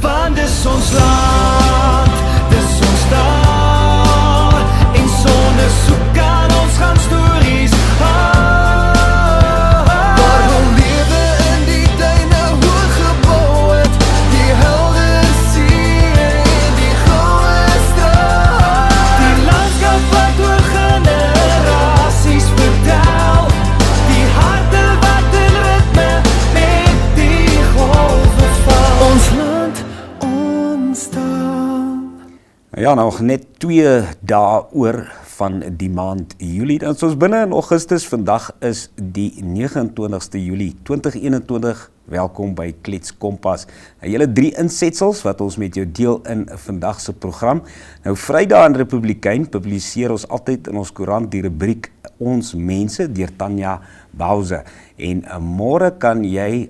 Want dis ons land, dis ons taal, en sonder soek kan ons gaan stories waar wil lewe in die duine hoog gebou het, die helder see en die goue straat, die landskap wat oor generasies vertel, die harte wat in ritme met die golwe val. Ons land, ons taal. Ja, nog net 2 dae oor van die maand Julie. Dan is ons binne in Augustus. Vandag is die 29ste Julie 2021. Welkom by Kletskompas. Hele 3 insetsels wat ons met jou deel in vandag se program. Nou Vrydag in Republikein publiseer ons altyd in ons koerant die rubriek Ons Mense deur Tanya Bauze. En môre kan jy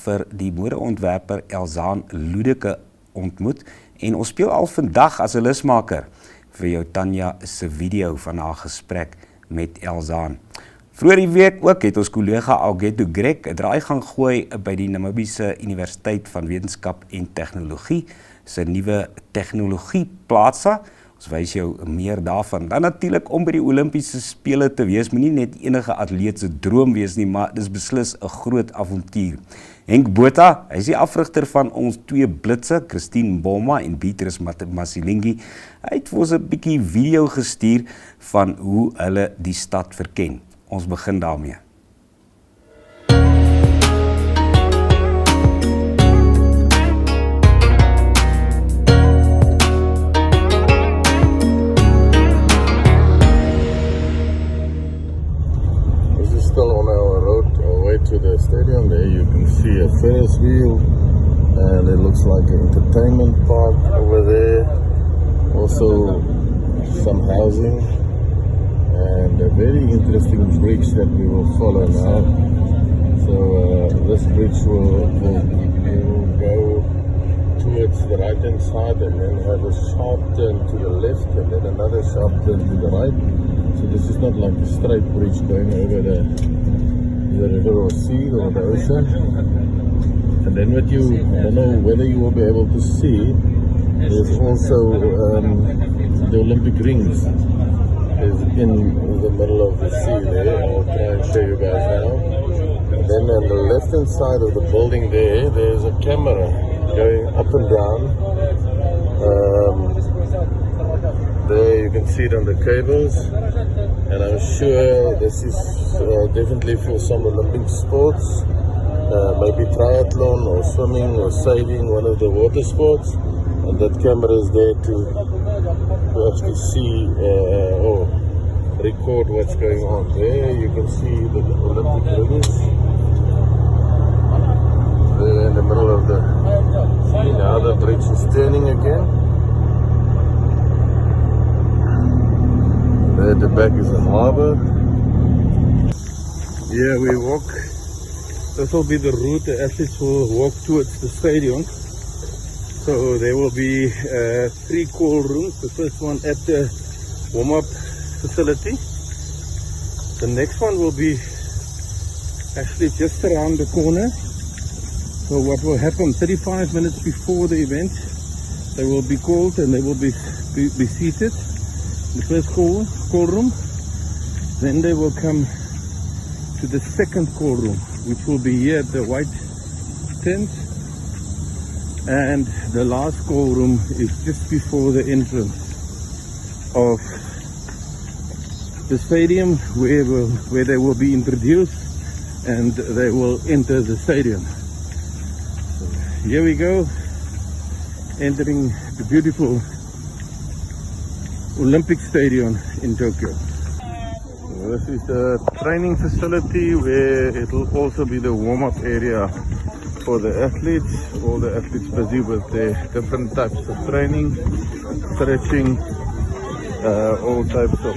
vir die mode-ontwerper Elzane Ludeke ontmoet. En ons speel al vandag as 'n lusmaker vir jou Tanya se video van haar gesprek met Elzane. Vroeger die week ook het ons kollega Augetto Graig 'n draai gaan gooi by die Namibiese Universiteit van Wetenskap en Tegnologie, se nuwe tegnologieplaza. Ons wys jou meer daarvan. Dan natuurlik om by die Olimpiese Spele te wees, moenie net enige atleet se droom wees nie, maar dis beslis 'n groot avontuur. Henk Botha, hy is die afrigter van ons twee blitse, Mboma en Beatrice Masilingi. Hy het vir ons 'n bietjie video gestuur van hoe hulle die stad verken. Ons begin daarmee. Still on our road our way to the stadium. There you can see a Ferris wheel and it looks like an entertainment park over there, also some housing and a very interesting bridge that we will follow now. So this bridge will go towards the right hand side and then have a sharp turn to the left and then another sharp turn to the right. So this is not like a straight bridge going over the river or sea or the ocean. And then what you, I don't know whether you will be able to see, there's also the Olympic rings is in the middle of the sea there. I'll try and show you guys now. And then on the left hand side of the building there's a camera going up and down. There you can see it on the cables, and I'm sure this is definitely for some Olympic sports, maybe triathlon or swimming or sailing, one of the water sports, and that camera is there to actually see or record what's going on. There you can see the Olympic rings there in the middle of the sea. Now the bridge is turning again. There at the back is the harbour. Here we walk. This will be the route the athletes will walk towards the stadium. So there will be 3 call rooms. The first one at the warm-up facility. The next one will be actually just around the corner. So what will happen 35 minutes before the event, they will be called and they will be seated. The first call room, then they will come to the second call room, which will be here at the white tent, and the last call room is just before the entrance of the stadium, where they will be introduced and they will enter the stadium. So here we go, entering the beautiful Olympic Stadium in Tokyo. This is the training facility where it will also be the warm-up area for the athletes. All the athletes busy with their different types of training, stretching, all types of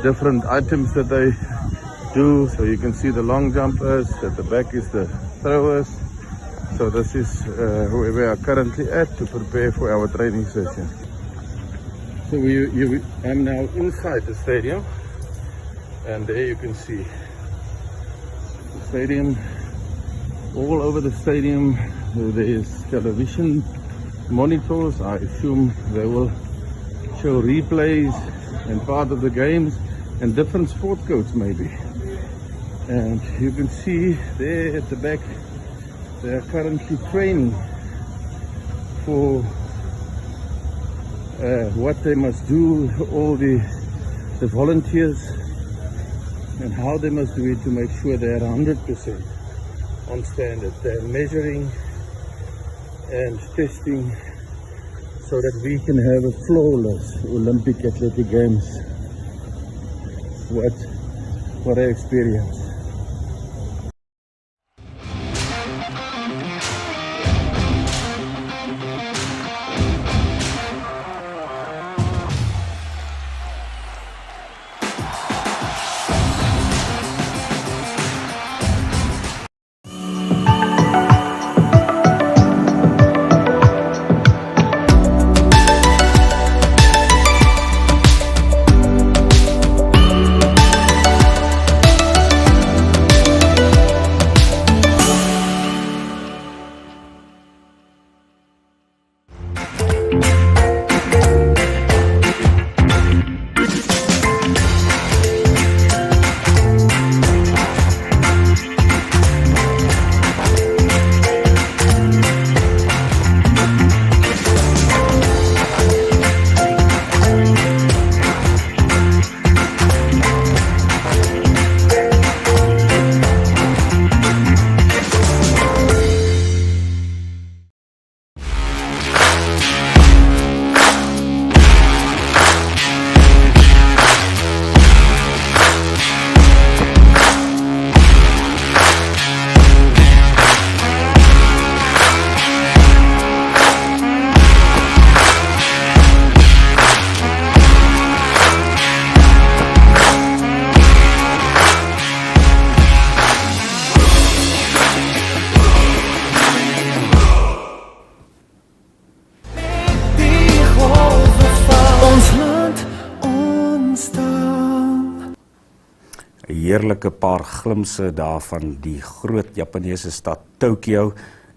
different items that they do. So you can see the long jumpers, at the back is the throwers. So this is where we are currently at to prepare for our training session. So I'm now inside the stadium, and there you can see the stadium all over the stadium. There is television monitors. I assume they will show replays and part of the games and different sport codes maybe. And you can see there at the back, they are currently training for what they must do, all the volunteers, and how they must do it to make sure they are 100% on standard. They're measuring and testing so that we can have a flawless Olympic Athletic Games. What I experience. Heerlike paar glimse daar van die groot Japaneese stad Tokio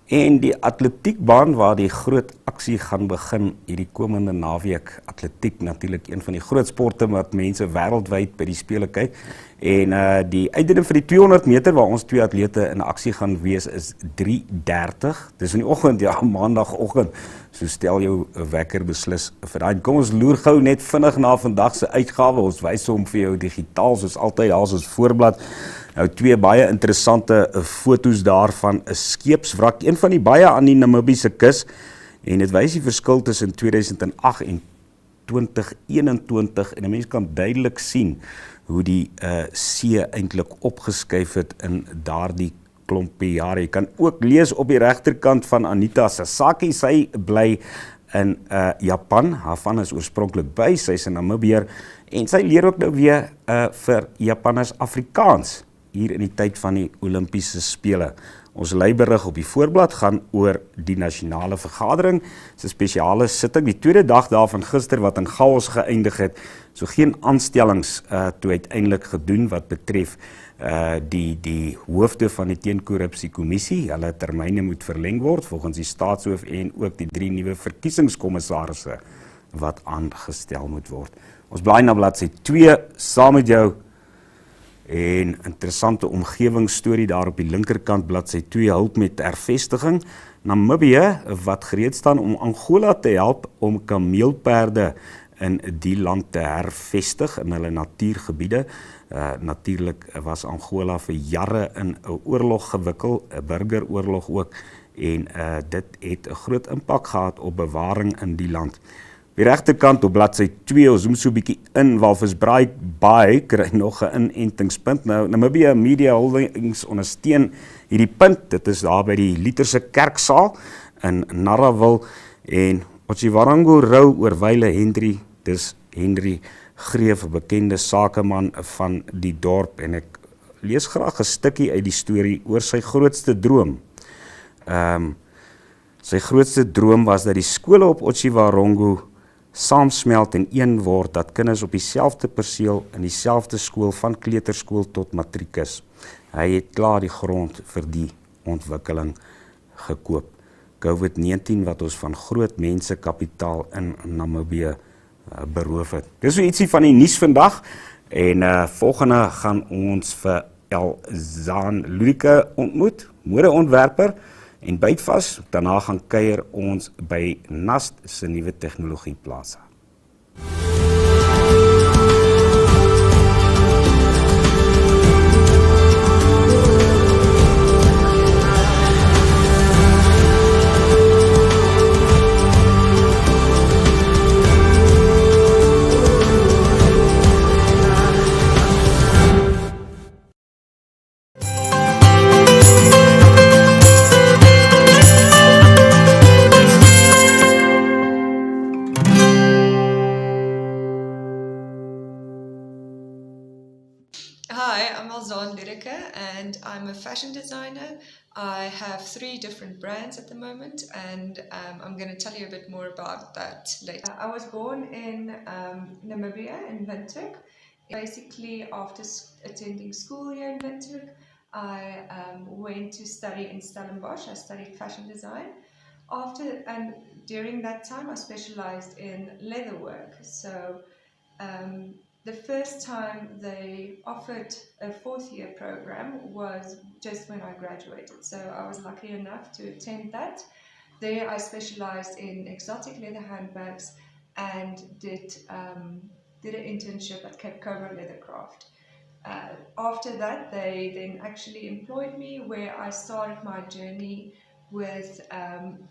en die atletiekbaan waar die groot aksie gaan begin hierdie komende naweek. Atletiek natuurlik een van die groot sporte wat mense wêreldwyd by die spele kyk. En die uitdaging vir die 200 meter waar ons twee atlete in aksie gaan wees is 3:30. Dis in die oggend, ja, maandagoggend. So stel jou wekker beslis vir daai. Kom ons loer gou net vinnig na vandag se uitgawe. Ons wys hom vir jou digitaal soos altyd. Daar's ons voorblad. Nou twee baie interessante foto's daarvan 'n skeepswrak, een van die baie aan die Namibiese kus. En dit wys die verskil tussen 2008 en 2021 en 'n mens kan duidelik sien hoe die see eintlik opgeskuif het in daardie klompie jare. Jy kan ook lees op die regterkant van Anita Sasaki, sy bly in Japan, haar is oorspronklik by, sy is 'n Namibier, en sy leer ook nou weer vir Japanners Afrikaans, hier in die tyd van die Olimpiese Spele. Ons leiberig op die voorblad gaan oor die nasionale vergadering, se spesiale sitting, die tweede dag daarvan gister wat in chaos geëindig het, so geen aanstellings toe uiteindelik gedoen wat betref die hoofde van die teenkorrupsiekommissie. Hulle termyne moet verleng word volgens die staatshoof en ook die 3 nuwe verkiesingskommissarisse wat aangestel moet word. Ons blaai na bladsy 2 saam met jou. En interessante omgewingsstorie daar op die linkerkant, bladsy 2, hulp met hervestiging. Namibië wat gereed staan om Angola te help om kameelperde in die land te hervestig in hulle natuurgebiede. Natuurlik was Angola vir jare in 'n oorlog gewikkel, 'n burgeroorlog ook, en dit het 'n groot impak gehad op bewaring in die land. Die regterkant op bladsy 2, ons zoom so 'n bietjie in, Walvisbraai Baai kry nog 'n inentingspunt. Nou, Namibië Media Holdings ondersteun hierdie punt. Dit is daar by die Literse Kerksaal in Narraville, en Otjiwarongo rou oor wyle Henry, dis Henry Greef, 'n bekende sakeman van die dorp, en ek lees graag 'n stukkie uit die storie oor sy grootste droom. Sy grootste droom was dat die skole op Otjiwarongo saamsmelt en een word, dat kinders op dieselfde perseel in dieselfde skool van kleuterskool tot matrikus. Hy het klaar die grond vir die ontwikkeling gekoop. COVID-19 wat ons van groot mense kapitaal in Namibië beroof het. Dis so ietsie van die nuus vandag en volgende gaan ons vir Elzane Ludeke ontmoet, mode-ontwerper en bytvas, daarna gaan kuier ons by NAST se nuwe tegnologieplaza. Hi, I'm Elzane Ludeke and I'm a fashion designer. I have 3 different brands at the moment and I'm going to tell you a bit more about that later. I was born in Namibië, in Windhoek. Basically, after attending school here in Windhoek, I went to study in Stellenbosch. I studied fashion design. During that time, I specialized in leather work. So the first time they offered a 4th-year program was just when I graduated. So I was lucky enough to attend that. There I specialized in exotic leather handbags and did an internship at Cape Cobra Leathercraft. After that, they then actually employed me, where I started my journey with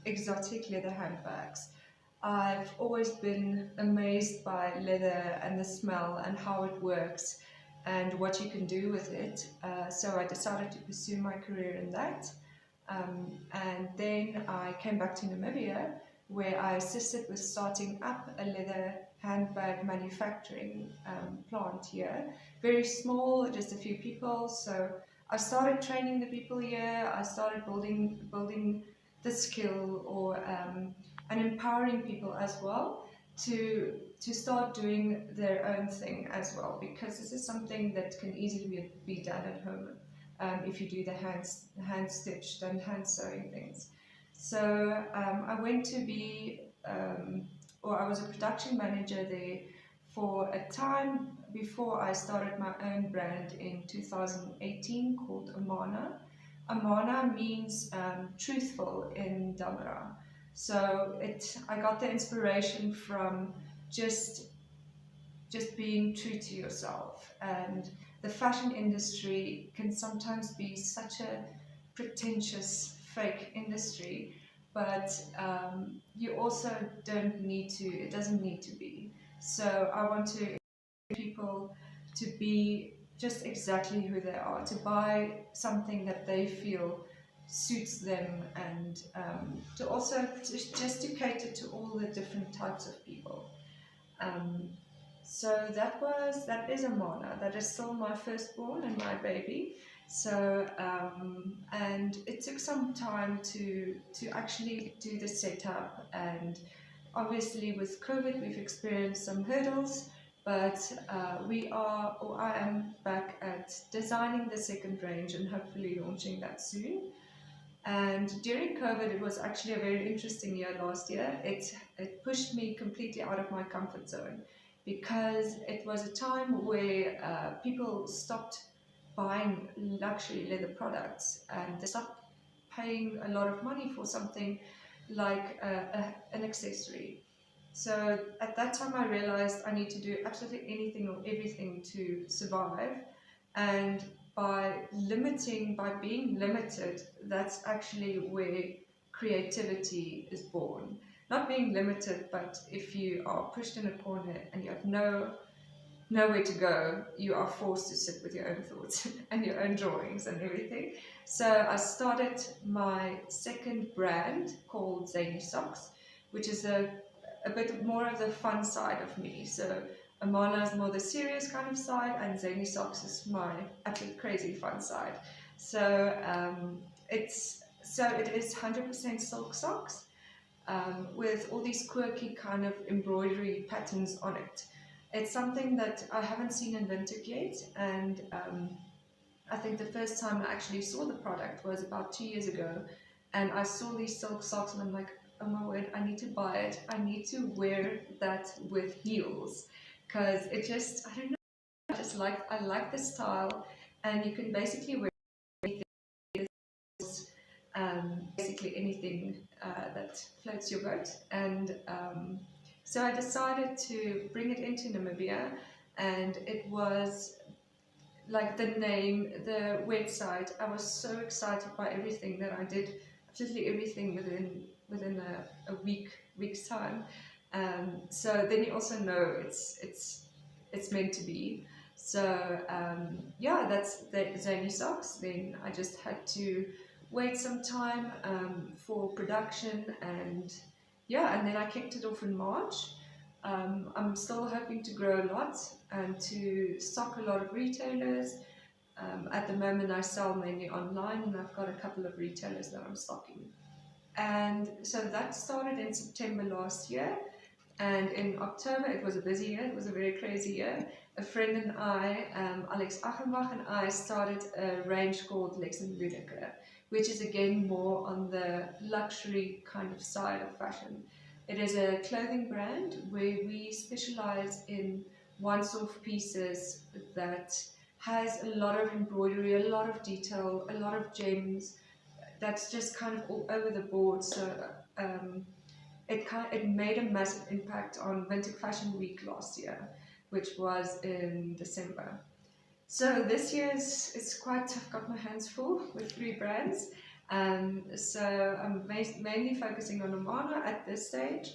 exotic leather handbags. I've always been amazed by leather and the smell and how it works and what you can do with it. So I decided to pursue my career in that. And then I came back to Namibia, where I assisted with starting up a leather handbag manufacturing plant here. Very small, just a few people. So I started training the people here. I started building the skill and empowering people as well to start doing their own thing as well, because this is something that can easily be done at home if you do the hand stitched and hand sewing things. So I went to be, I was a production manager there for a time before I started my own brand in 2018 called Mboma. Mboma means truthful in Damara. So I got the inspiration from just being true to yourself. And the fashion industry can sometimes be such a pretentious, fake industry, but you also don't need to, it doesn't need to be. So I want to encourage people to be just exactly who they are, to buy something that they feel suits them, and to also just to cater to all the different types of people. So that is Mboma. That is still my firstborn and my baby. So and it took some time to actually do the setup, and obviously with COVID we've experienced some hurdles, but I am back at designing the second range and hopefully launching that soon. And during COVID, it was actually a very interesting year last year. It pushed me completely out of my comfort zone, because it was a time where people stopped buying luxury leather products and they stopped paying a lot of money for something like an accessory. So at that time I realized I need to do absolutely anything or everything to survive, and by being limited, that's actually where creativity is born. Not being limited, but if you are pushed in a corner and you have nowhere to go, you are forced to sit with your own thoughts and your own drawings and everything. So I started my second brand called Zany Socks, which is a bit more of the fun side of me. So Mboma is more the serious kind of side, and Zany Socks is my absolute crazy fun side. So it is 100% silk socks with all these quirky kind of embroidery patterns on it. It's something that I haven't seen in Windhoek yet, and I think the first time I actually saw the product was about 2 years ago, and I saw these silk socks and I'm like, oh my word, I need to buy it. I need to wear that with heels, because it just, I don't know, I like the style, and you can basically wear basically anything that floats your boat. And so I decided to bring it into Namibia, and it was like the name, the website. I was so excited by everything that I did, absolutely everything within a week's time. So then you also know it's meant to be. So yeah, that's the Zany socks. Then I just had to wait some time for production, and yeah, and then I kicked it off in March. I'm still hoping to grow a lot and to stock a lot of retailers. At the moment, I sell mainly online, and I've got a couple of retailers that I'm stocking. And so that started in September last year. And in October, it was a busy year. It was a very crazy year. A friend and I, Alex Achenbach, and I started a range called Elzane Ludeke, which is again more on the luxury kind of side of fashion. It is a clothing brand where we specialize in once-off pieces that has a lot of embroidery, a lot of detail, a lot of gems. That's just kind of all over the board. So it made a massive impact on Vintage Fashion Week last year, which was in December. So this year it's quite, I've got my hands full with 3 brands. So I'm mainly focusing on Mboma at this stage.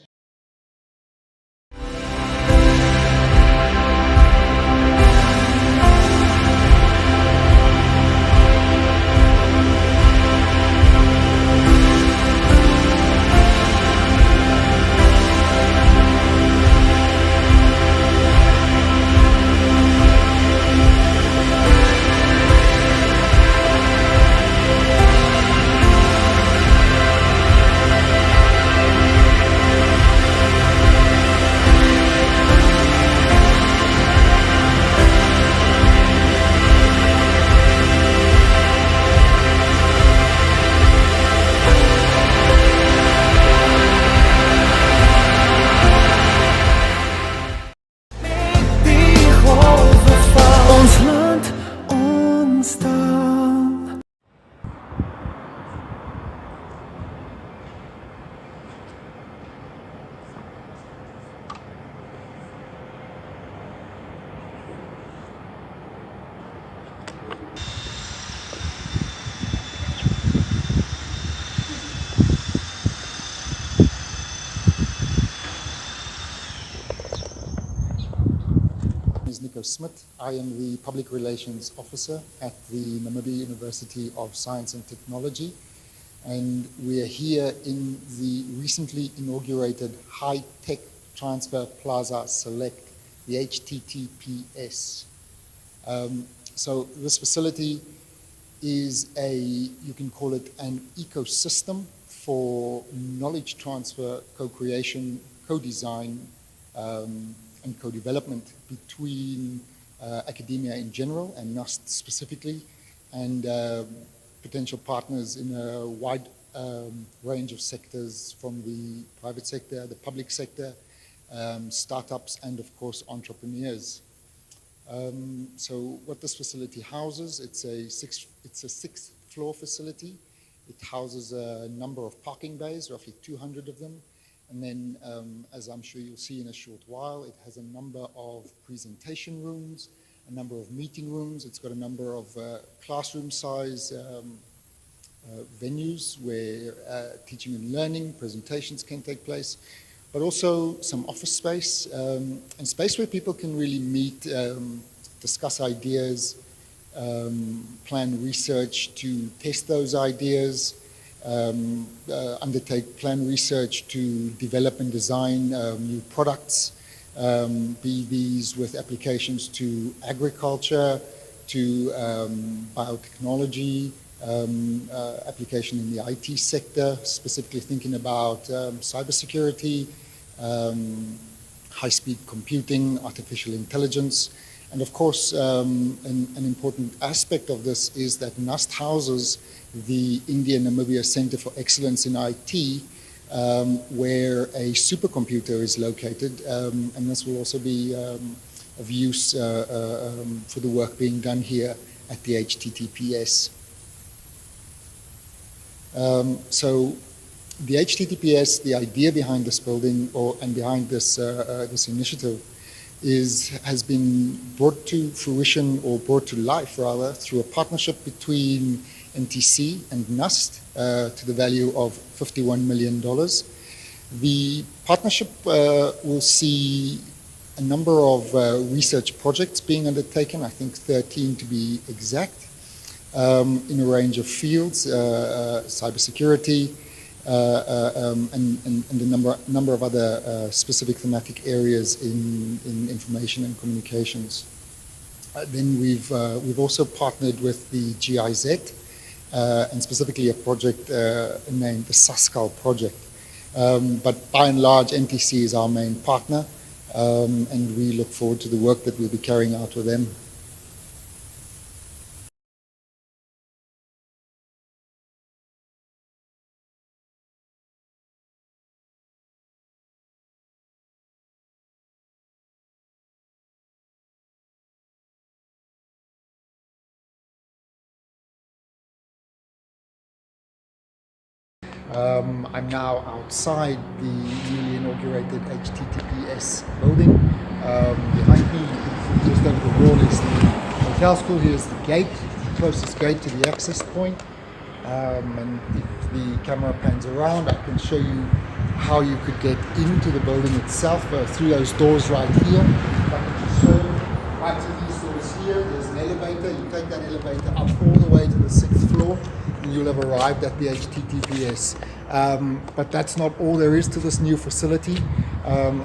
Smith. I am the Public Relations Officer at the Namibiese University of Science and Technology, and we are here in the recently inaugurated High Tech Transfer Plaza Select, the HTTPS. So this facility is you can call it an ecosystem for knowledge transfer, co-creation, co-design, and co-development between academia in general and NUST specifically, and potential partners in a wide range of sectors, from the private sector, the public sector, startups, and of course entrepreneurs. So what this facility houses, it's a sixth floor facility. It houses a number of parking bays, roughly 200 of them. And then, as I'm sure you'll see in a short while, it has a number of presentation rooms, a number of meeting rooms. It's got a number of classroom-size venues where teaching and learning, presentations can take place, but also some office space, and space where people can really meet, discuss ideas, plan research to test those ideas, undertake plan research to develop and design new products, be these with applications to agriculture, to biotechnology, application in the IT sector, specifically thinking about cybersecurity, high-speed computing, artificial intelligence, And of course, an important aspect of this is that NUST houses the India-Namibia Center for Excellence in IT, where a supercomputer is located, and this will also be of use for the work being done here at the HTTPS. So the HTTPS, the idea behind this building and behind this this initiative has been brought to fruition, or brought to life rather, through a partnership between NTC and NUST to the value of $51 million. The partnership will see a number of research projects being undertaken, I think 13 to be exact, in a range of fields, cybersecurity, and a number of other specific thematic areas in information and communications. Then we've also partnered with the GIZ, and specifically a project named the SASCAL project. But by and large, NTC is our main partner, and we look forward to the work that we'll be carrying out with them. I'm now outside the newly inaugurated HTTPS building. Behind me, just over the wall, is the hotel school. Here's the gate, the closest gate to the access point. And if the camera pans around, I can show you how you could get into the building itself through those doors right here. Right through these doors here, there's an elevator. You take that elevator up all the way to the 6th floor, and you'll have arrived at the HTTPS. But that's not all there is to this new facility.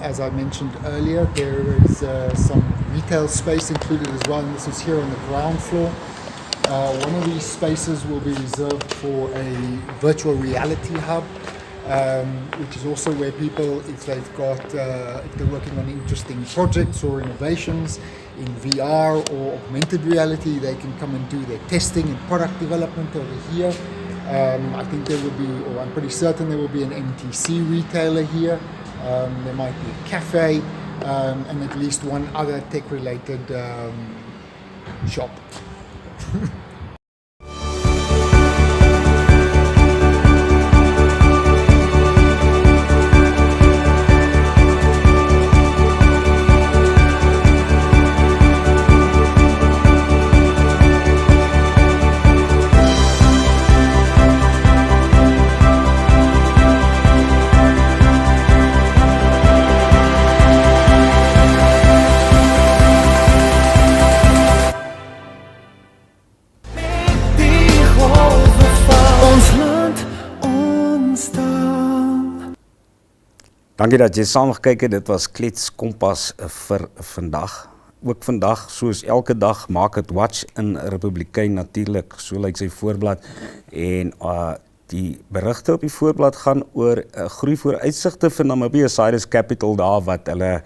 As I mentioned earlier, there is some retail space included as well, and this is here on the ground floor. One of these spaces will be reserved for a virtual reality hub, which is also where people, if they're working on interesting projects or innovations in VR or augmented reality, they can come and do their testing and product development over here. I think there will be, or I'm pretty certain there will be an NTC retailer here. There might be a cafe, and at least one other tech-related shop. Dankie dat jy saam gekyk het. Dit was Kletskompas vir vandag. Ook vandag, soos elke dag, maak het watch in Republikein natuurlik. So lyk sy voorblad. En die berigte op die voorblad gaan oor groei vooruitsigte vir Namibië Cyrus Capital daar wat hulle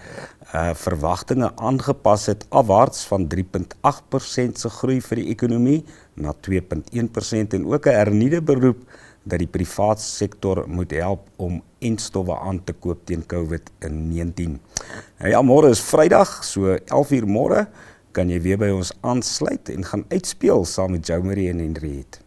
verwagtinge aangepas het afwaarts van 3.8% se groei vir die ekonomie na 2.1% en ook 'n hernieude beroep dat die private sektor moet help om enstowwe aan te koop teen COVID-19. Ja, môre is Vrydag, so 11 uur môre kan jy weer by ons aansluit en gaan uitspeel saam met Jou Marie en Henriette.